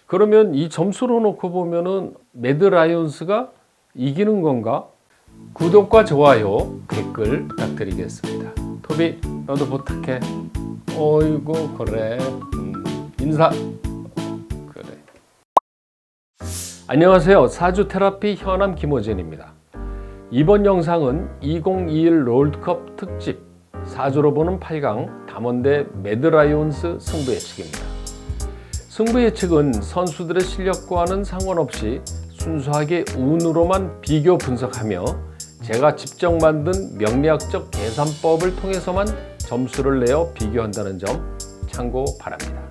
그러면 이 점수로 놓고 보면은 매드 라이온스가 이기는 건가? 구독과 좋아요, 댓글 부탁드리겠습니다. 토비, 너도 부탁해. 어이구, 그래. 인사. 그래. 안녕하세요. 사주 테라피 현암 김호진입니다. 이번 영상은 2021 롤드컵 특집 사주로 보는 8강 담원대 매드 라이온스 승부 예측입니다. 승부 예측은 선수들의 실력과는 상관없이 순수하게 운으로만 비교 분석하며 제가 직접 만든 명리학적 계산법을 통해서만 점수를 내어 비교한다는 점 참고 바랍니다.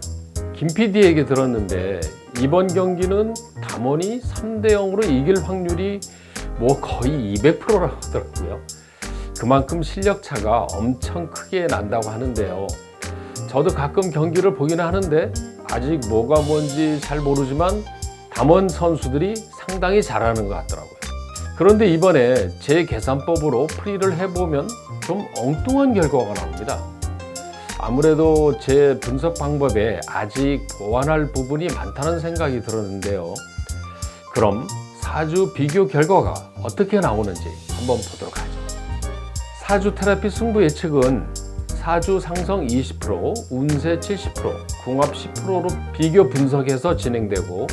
김 PD에게 들었는데 이번 경기는 담원이 3대 0으로 이길 확률이 거의 200%라고 하더라고요. 그만큼 실력 차가 엄청 크게 난다고 하는데요. 저도 가끔 경기를 보긴 하는데 아직 뭐가 뭔지 잘 모르지만 담원 선수들이 상당히 잘하는 것 같더라고요. 그런데 이번에 제 계산법으로 풀이를 해보면 좀 엉뚱한 결과가 나옵니다. 아무래도 제 분석 방법에 아직 보완할 부분이 많다는 생각이 들었는데요. 그럼 사주 비교 결과가 어떻게 나오는지 한번 보도록 하죠. 사주 테라피 승부 예측은 사주 상성 20%, 운세 70%, 궁합 10%로 비교 분석해서 진행되고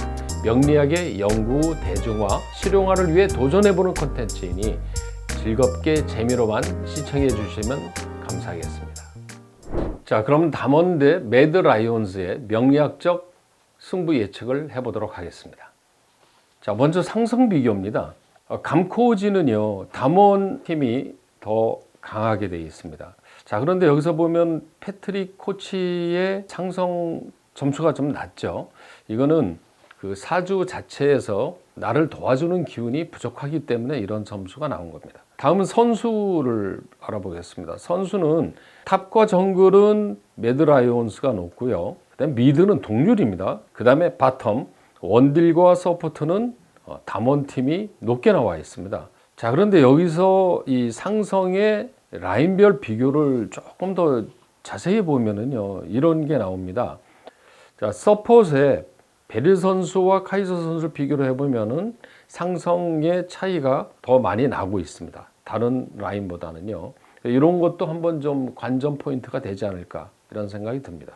명리학의 연구, 대중화, 실용화를 위해 도전해보는 콘텐츠이니 즐겁게 재미로만 시청해 주시면 감사하겠습니다. 자, 그럼 담원대 매드 라이온스의 명리학적 승부 예측을 해보도록 하겠습니다. 자, 먼저 상성 비교입니다. 감코지는요, 담원 팀이 더 강하게 되어 있습니다. 자, 그런데 여기서 보면 패트릭 코치의 상성 점수가 좀 낮죠. 이거는 그 사주 자체에서 나를 도와주는 기운이 부족하기 때문에 이런 점수가 나온 겁니다. 다음은 선수를 알아보겠습니다. 선수는 탑과 정글은 매드 라이온스가 높고요. 그다음 미드는 동률입니다. 그 다음에 바텀, 원딜과 서포트는 담원팀이 높게 나와 있습니다. 자, 그런데 여기서 이 상성의 라인별 비교를 조금 더 자세히 보면은요, 이런 게 나옵니다. 자, 서폿에 베릴 선수와 카이서 선수를 비교를 해보면은 상성의 차이가 더 많이 나고 있습니다. 다른 라인보다는요. 이런 것도 한번 좀 관전 포인트가 되지 않을까 이런 생각이 듭니다.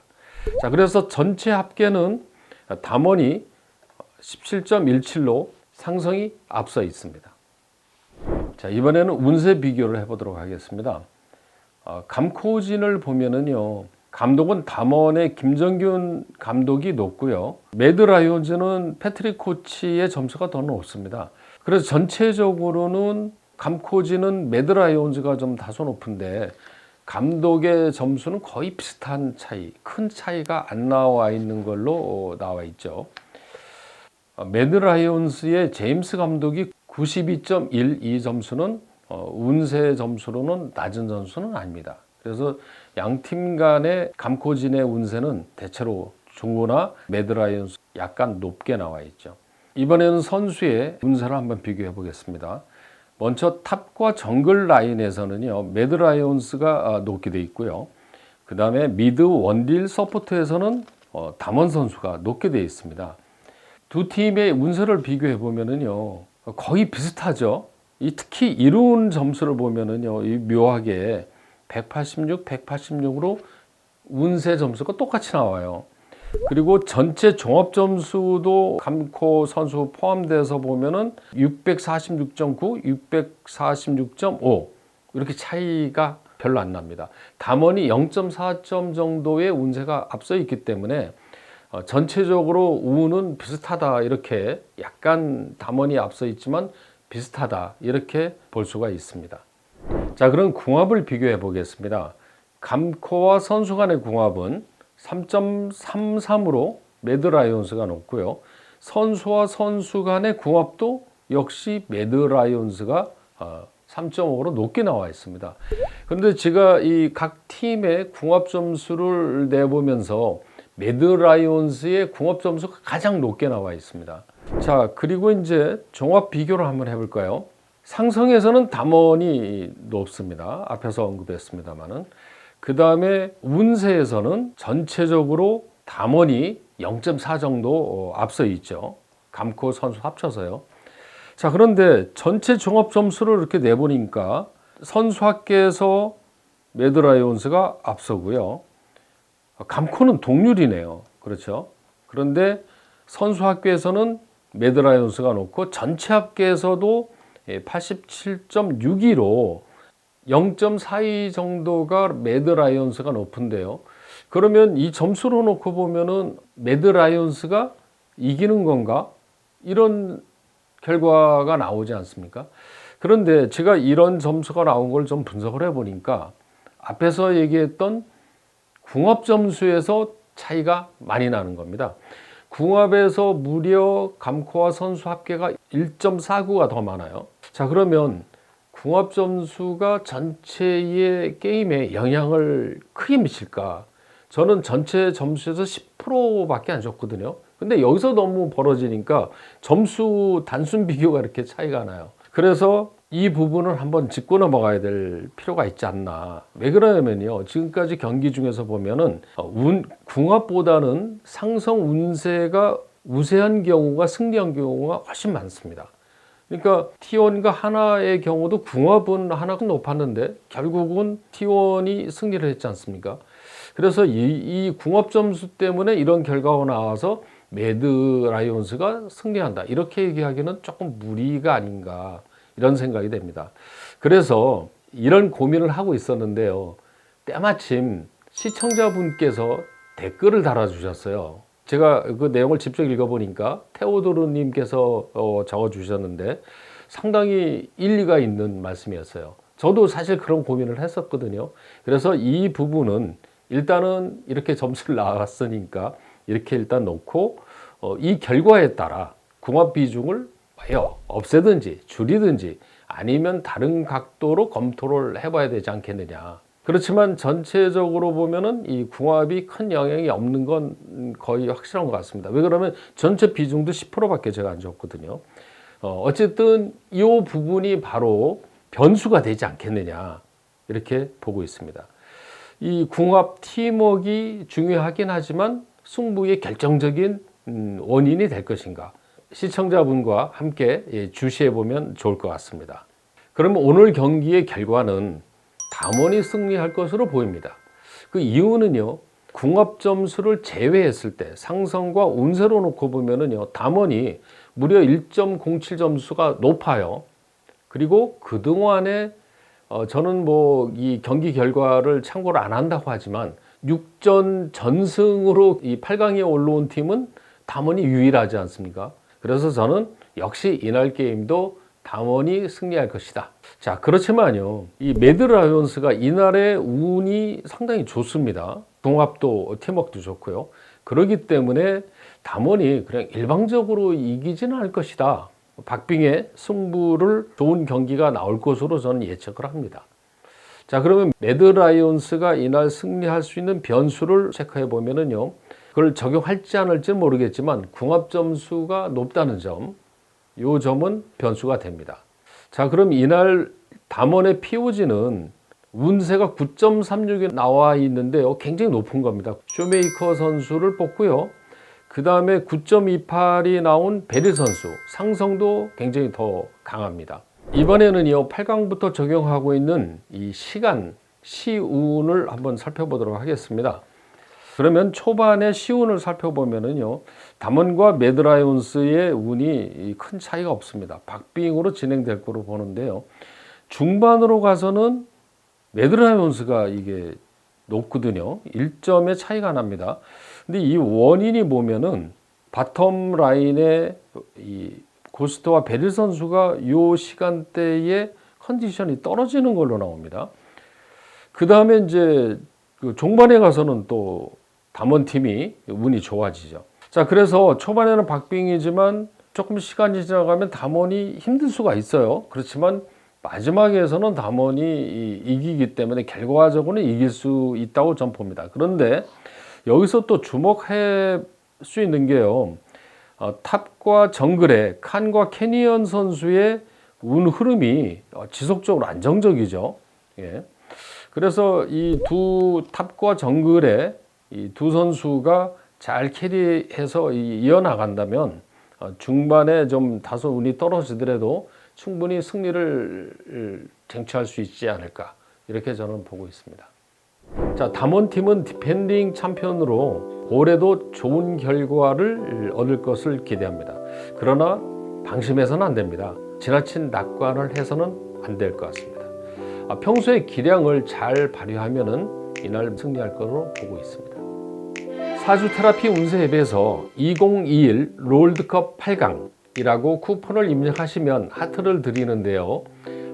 자, 그래서 전체 합계는 담원이 17.17로 상성이 앞서 있습니다. 자, 이번에는 운세 비교를 해보도록 하겠습니다. 감코진을 보면은요, 감독은 담원의 김정균 감독이 높고요. 매드 라이온즈는 패트릭 코치의 점수가 더 높습니다. 그래서 전체적으로는 감코진은 매드 라이온즈가 좀 다소 높은데 감독의 점수는 거의 비슷한 차이, 큰 차이가 안 나와 있는 걸로 나와 있죠. 매드 라이온스의 제임스 감독이 92.12 점수는 운세 점수로는 낮은 점수는 아닙니다. 그래서 양 팀 간의 감코진의 운세는 대체로 중구나 매드 라이온스 약간 높게 나와 있죠. 이번에는 선수의 운세를 한번 비교해 보겠습니다. 먼저 탑과 정글 라인에서는요, 매드 라이온스가 높게 돼 있고요. 그 다음에 미드, 원딜, 서포트에서는 담원 선수가 높게 되어 있습니다. 두 팀의 운세를 비교해 보면은요, 거의 비슷하죠. 특히 이룬 점수를 보면은요, 이 묘하게 186, 186으로 운세 점수가 똑같이 나와요. 그리고 전체 종합 점수도 감코 선수 포함돼서 보면은 646.9, 646.5 이렇게 차이가 별로 안 납니다. 담원이 0.4점 정도의 운세가 앞서 있기 때문에 전체적으로 운은 비슷하다, 이렇게 약간 담원이 앞서 있지만 비슷하다, 이렇게 볼 수가 있습니다. 자, 그럼 궁합을 비교해 보겠습니다. 감코와 선수 간의 궁합은 3.33으로 매드 라이온스가 높고요. 선수와 선수 간의 궁합도 역시 매드 라이온스가 3.5로 높게 나와 있습니다. 그런데 제가 이 각 팀의 궁합 점수를 내보면서 매드 라이온스의 궁합 점수가 가장 높게 나와 있습니다. 자, 그리고 이제 종합 비교를 한번 해볼까요? 상성에서는 담원이 높습니다. 앞에서 언급했습니다만은. 그 다음에 운세에서는 전체적으로 담원이 0.4 정도 앞서 있죠. 감코 선수 합쳐서요. 자, 그런데 전체 종합 점수를 이렇게 내보니까 선수 합계에서 매드라이온스가 앞서고요. 감코는 동률이네요. 그렇죠? 그런데 선수 합계에서는 매드라이온스가 높고 전체 합계에서도 87.62로 0.42 정도가 매드라이온스가 높은데요. 그러면 이 점수로 놓고 보면은 매드라이온스가 이기는 건가? 이런 결과가 나오지 않습니까? 그런데 제가 이런 점수가 나온 걸 좀 분석을 해보니까 앞에서 얘기했던 궁합 점수에서 차이가 많이 나는 겁니다. 궁합에서 무려 감코와 선수 합계가 1.49가 더 많아요. 자, 그러면 궁합 점수가 전체의 게임에 영향을 크게 미칠까? 저는 전체 점수에서 10%밖에 안 줬거든요. 근데 여기서 너무 벌어지니까 점수 단순 비교가 이렇게 차이가 나요. 그래서 이 부분을 한번 짚고 넘어가야 될 필요가 있지 않나. 왜 그러냐면요. 지금까지 경기 중에서 보면은 궁합보다는 상성 운세가 우세한 경우가 승리한 경우가 훨씬 많습니다. 그러니까 T1과 하나의 경우도 궁합은 하나가 높았는데 결국은 T1이 승리를 했지 않습니까? 그래서 이 궁합 점수 때문에 이런 결과가 나와서 매드라이온스가 승리한다. 이렇게 얘기하기는 조금 무리가 아닌가 이런 생각이 됩니다. 그래서 이런 고민을 하고 있었는데요. 때마침 시청자분께서 댓글을 달아주셨어요. 제가 그 내용을 직접 읽어보니까 테오도르님께서 적어주셨는데 상당히 일리가 있는 말씀이었어요. 저도 사실 그런 고민을 했었거든요. 그래서 이 부분은 일단은 이렇게 점수를 나왔으니까 이렇게 일단 놓고 이 결과에 따라 궁합 비중을 없애든지 줄이든지 아니면 다른 각도로 검토를 해봐야 되지 않겠느냐. 그렇지만 전체적으로 보면은 이 궁합이 큰 영향이 없는 건 거의 확실한 것 같습니다. 왜 그러면 전체 비중도 10%밖에 제가 안 줬거든요. 어쨌든 이 부분이 바로 변수가 되지 않겠느냐 이렇게 보고 있습니다. 이 궁합 팀워크가 중요하긴 하지만 승부의 결정적인 원인이 될 것인가 시청자분과 함께 주시해 보면 좋을 것 같습니다. 그러면 오늘 경기의 결과는 담원이 승리할 것으로 보입니다. 그 이유는요, 궁합 점수를 제외했을 때 상성과 운세로 놓고 보면은요, 담원이 무려 1.07 점수가 높아요. 그리고 그동안에 저는 뭐 이 경기 결과를 참고를 안 한다고 하지만 6전 전승으로 이 8강에 올라온 팀은 담원이 유일하지 않습니까? 그래서 저는 역시 이날 게임도 담원이 승리할 것이다. 자, 그렇지만요, 이 매드라이온스가 이날의 운이 상당히 좋습니다. 동합도 팀워크도 좋고요. 그렇기 때문에 담원이 그냥 일방적으로 이기지는 않을 것이다. 박빙의 승부를 좋은 경기가 나올 것으로 저는 예측을 합니다. 자, 그러면 매드라이온스가 이날 승리할 수 있는 변수를 체크해 보면은요, 그걸 적용할지 안 할지는 모르겠지만 궁합 점수가 높다는 점, 이 점은 변수가 됩니다. 자, 그럼 이날 담원의 POG는 운세가 9.36이 나와 있는데요, 굉장히 높은 겁니다. 쇼메이커 선수를 뽑고요. 그 다음에 9.28이 나온 베릴 선수, 상성도 굉장히 더 강합니다. 이번에는요, 8강부터 적용하고 있는 이 시운을 한번 살펴보도록 하겠습니다. 그러면 초반에 시운을 살펴보면은요, 담원과 매드라이온스의 운이 큰 차이가 없습니다. 박빙으로 진행될 거로 보는데요. 중반으로 가서는 매드라이온스가 이게 높거든요. 1점의 차이가 납니다. 근데 이 원인이 보면은 바텀 라인에 이 고스트와 베릴 선수가 이 시간대에 컨디션이 떨어지는 걸로 나옵니다. 그 다음에 이제 그 종반에 가서는 또 담원팀이 운이 좋아지죠. 자, 그래서 초반에는 박빙이지만 조금 시간이 지나가면 담원이 힘들 수가 있어요. 그렇지만 마지막에서는 담원이 이기기 때문에 결과적으로는 이길 수 있다고 저는 봅니다. 그런데 여기서 또 주목할 수 있는 게요, 탑과 정글의 칸과 캐니언 선수의 운 흐름이 지속적으로 안정적이죠. 예. 그래서 이 두 탑과 정글의 이 두 선수가 잘 캐리해서 이어나간다면 중반에 좀 다소 운이 떨어지더라도 충분히 승리를 쟁취할 수 있지 않을까, 이렇게 저는 보고 있습니다. 자, 담원팀은 디펜딩 챔피언으로 올해도 좋은 결과를 얻을 것을 기대합니다. 그러나 방심해서는 안 됩니다. 지나친 낙관을 해서는 안 될 것 같습니다. 평소에 기량을 잘 발휘하면은 이날 승리할 것으로 보고 있습니다. 사주 테라피 운세 앱에서 2021 롤드컵 8강이라고 쿠폰을 입력하시면 하트를 드리는데요.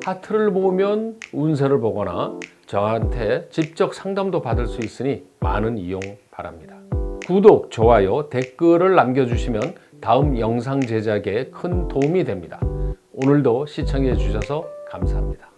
하트를 모으면 운세를 보거나 저한테 직접 상담도 받을 수 있으니 많은 이용 바랍니다. 구독, 좋아요, 댓글을 남겨주시면 다음 영상 제작에 큰 도움이 됩니다. 오늘도 시청해 주셔서 감사합니다.